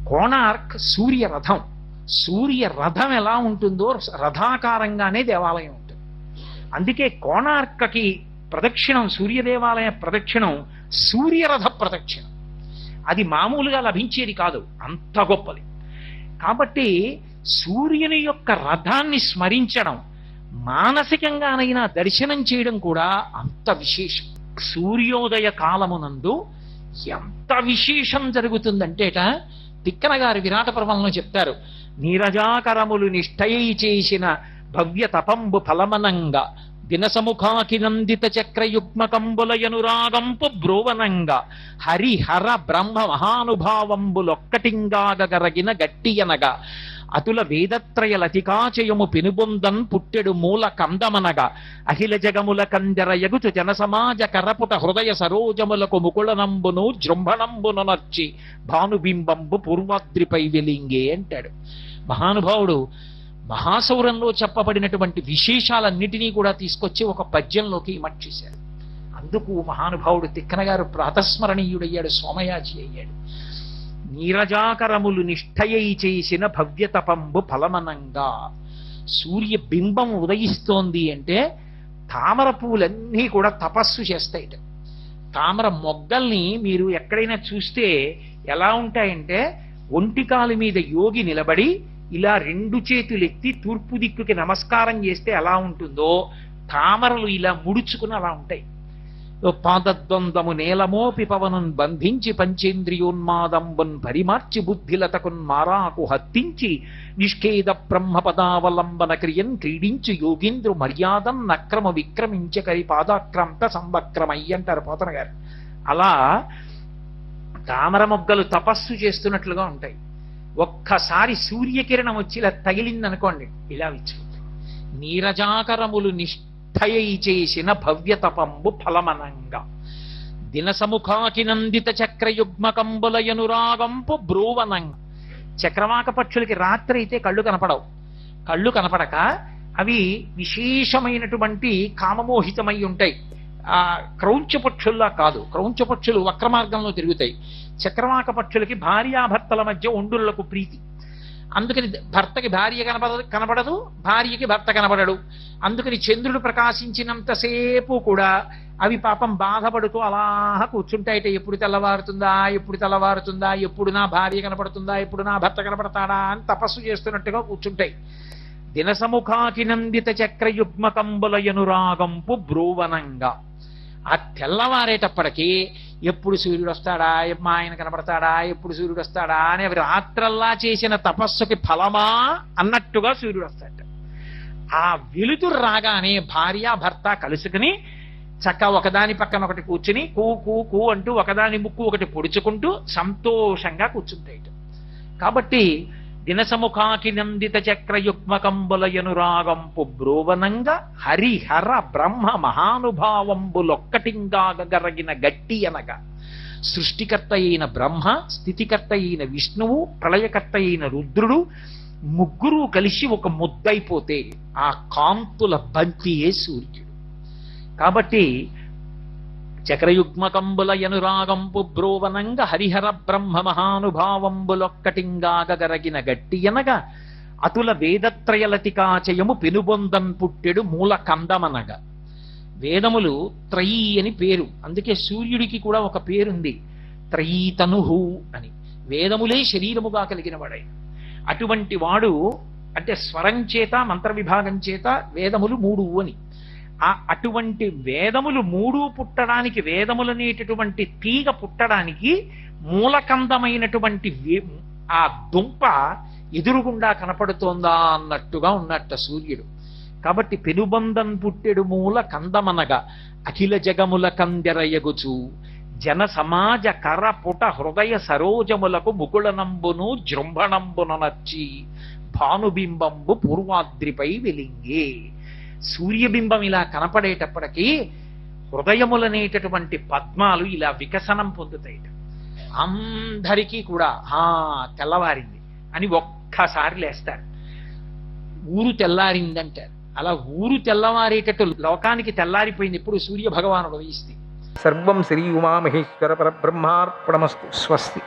కోణార్క్ సూర్య రథం. సూర్య రథం ఎలా ఉంటుందో రథాకారంగానే దేవాలయం ఉంటుంది. అందుకే కోణార్కకి ప్రదక్షిణం, సూర్యదేవాలయ ప్రదక్షిణం సూర్యరథ ప్రదక్షిణం. అది మామూలుగా లభించేది కాదు, అంత గొప్పది. కాబట్టి సూర్యుని యొక్క రథాన్ని స్మరించడం, మానసికంగానైనా దర్శనం చేయడం కూడా అంత విశేషం. సూర్యోదయ కాలమునందు ఎంత విశేషం జరుగుతుందంటేట తిక్కన గారి విరాట పర్వంలో చెప్తారు. నీరజాకరములు నిష్ఠయై చేసిన భవ్య తపంబు ఫలమనంగా దినసముఖాకి నందిత చక్రయుగ్మకంబులయనురాగంపు బ్రోవనంగా హరిహర బ్రహ్మ మహానుభావంబులొక్కటింగాగరగిన గట్టియనగా అతుల వేదత్రయ లతికాచయము పెనుబొందన్ పుట్టెడు మూల కందమనగా అఖిల జగముల కందర యగుచు జనసమాజ కరపుట హృదయ సరోజములకు ముకుళనంబును జృంభణంబును నర్చి భానుబింబంబు పూర్వాద్రిపై వెలింగే అంటాడు మహానుభావుడు. మహాసౌరంలో చెప్పబడినటువంటి విశేషాలన్నిటినీ కూడా తీసుకొచ్చి ఒక పద్యంలోకి ఇమర్చేశారు. అందుకు మహానుభావుడు తిక్కన గారు ప్రాతస్మరణీయుడయ్యాడు, సోమయాజి అయ్యాడు. నీరజాకరములు నిష్ఠయై చేసిన భవ్యతపంబు ఫలమనంగా. సూర్య బింబం ఉదయిస్తోంది అంటే తామర పువ్వులన్నీ కూడా తపస్సు చేస్తాయిట. తామర మొగ్గల్ని మీరు ఎక్కడైనా చూస్తే ఎలా ఉంటాయంటే, ఒంటికాలు మీద యోగి నిలబడి ఇలా రెండు చేతులెత్తి తూర్పు దిక్కుకి నమస్కారం చేస్తే ఎలా ఉంటుందో, తామరలు ఇలా ముడుచుకుని అలా ఉంటాయి. పాదద్వందము నేలమోపి పవనున్ బంధించి పంచేంద్రియోన్మాదంబున్ పరిమార్చి బుద్ధిలతకున్ మారాకు హత్తించి నిష్కేద బ్రహ్మపదావలంబన క్రియన్ క్రీడించి యోగీంద్రు మర్యాదం నక్రమ విక్రమించకరి పాదాక్రాంత సంవక్రమయ్య అంటారు పోతన గారు. అలా తామర మొగ్గలు తపస్సు చేస్తున్నట్లుగా ఉంటాయి. ఒక్కసారి సూర్యకిరణం వచ్చి ఇలా తగిలిందనుకోండి, ఇలా విచ్చుకుంటాయి. నీరజాకరములు నిష్ఠయై చేసిన భవ్యతపంబు ఫలమనంగా దినసముఖాకి నందిత చక్రయుగ్మకంబులయనురాగంపు బ్రోవనంగా. చక్రవాక పక్షులకి రాత్రి అయితే కళ్ళు కనపడవు. కళ్ళు కనపడక అవి విశేషమైనటువంటి కామమోహితమై ఉంటాయి. క్రౌంచ పక్షుల్లా కాదు, క్రౌంచ పక్షులు వక్రమార్గంలో తిరుగుతాయి. చక్రవాక పక్షులకి భార్యాభర్తల మధ్య ఒండులకు ప్రీతి. అందుకని భర్తకి భార్య కనపడదు, భార్యకి భర్త కనపడడు. అందుకని చంద్రుడు ప్రకాశించినంతసేపు కూడా అవి పాపం బాధపడుతూ అలా కూర్చుంటాయిట. ఎప్పుడు తెల్లవారుతుందా, ఎప్పుడు తెల్లవారుతుందా, ఎప్పుడు నా భార్య కనపడుతుందా, ఎప్పుడు నా భర్త కనపడతాడా అని తపస్సు చేస్తున్నట్టుగా కూర్చుంటాయి. దినసముఖాకి నందిత చక్రయుగ్మకంబులయనురాగంపు బ్రోవనంగా. ఆ తెల్లవారేటప్పటికీ ఎప్పుడు సూర్యుడు వస్తాడా, మా ఆయన కనపడతాడా, ఎప్పుడు సూర్యుడు వస్తాడా అని అవి రాత్రల్లా చేసిన తపస్సుకి ఫలమా అన్నట్టుగా సూర్యుడు వస్తాడు. ఆ వెలుతురు రాగానే భార్య భర్త కలుసుకుని చక్క ఒకదాని పక్కన ఒకటి కూర్చుని కూ కూ కూ అంటూ ఒకదాని ముక్కు ఒకటి పొడుచుకుంటూ సంతోషంగా కూర్చుంటాయి. కాబట్టి దినసముఖాకి నందిత చక్రయుగ్మకంబులయనురాగంపు బ్రోవనంగా హరిహర బ్రహ్మ మహానుభావంబులొక్కటింగాగరగిన గట్టి అనగా సృష్టికర్త అయిన బ్రహ్మ, స్థితికర్త అయిన విష్ణువు, ప్రళయకర్త అయిన రుద్రుడు ముగ్గురు కలిసి ఒక ముద్దైపోతే ఆ కాంతుల బంతియే సూర్యుడు. కాబట్టి చక్రయుగ్మకంబులయనురాగంపు బ్రోవనంగా హరిహర బ్రహ్మ మహానుభావంబులొక్కటింగాగరగిన గట్టియనగా అతుల వేదత్రయలతికాచయము పెనుబొందన్ పుట్టెడు మూల కందమనగా. వేదములు త్రయీ అని పేరు, అందుకే సూర్యుడికి కూడా ఒక పేరుంది, త్రయీతనుహు అని. వేదములే శరీరముగా కలిగిన వాడై అటువంటి వాడు, అంటే స్వరం చేత మంత్ర విభాగం చేత వేదములు మూడు అని. అటువంటి వేదములు మూడు పుట్టడానికి, వేదములనేటటువంటి తీగ పుట్టడానికి మూలకందమైనటువంటి ఆ దుంప ఎదురుగుండా కనపడుతోందా అన్నట్టుగా ఉన్నట్ట సూర్యుడు. కాబట్టి పెనుబంధం పుట్టెడు మూల కందమనగా అఖిల జగముల కందెరయగుచు జన సమాజ కర పుట హృదయ సరోజములకు ముకుళనంబును జృంభణంబున నచ్చి భానుబింబంబు పూర్వాద్రిపై వెలింగే. సూర్యబింబం ఇలా కనపడేటప్పటికీ హృదయములనేటటువంటి పద్మాలు ఇలా వికసనం పొందుతాయి. అందరికీ కూడా తెల్లవారింది అని ఒక్కసారి లేస్తారు. ఊరు తెల్లారిందంటారు. అలా ఊరు తెల్లవారేటట్టు లోకానికి తెల్లారిపోయింది ఇప్పుడు సూర్య భగవానుడు ఉదయిస్తే. సర్వం శ్రీ ఉమామహేశ్వర పరబ్రహ్మార్పణమస్తు. స్వస్తి.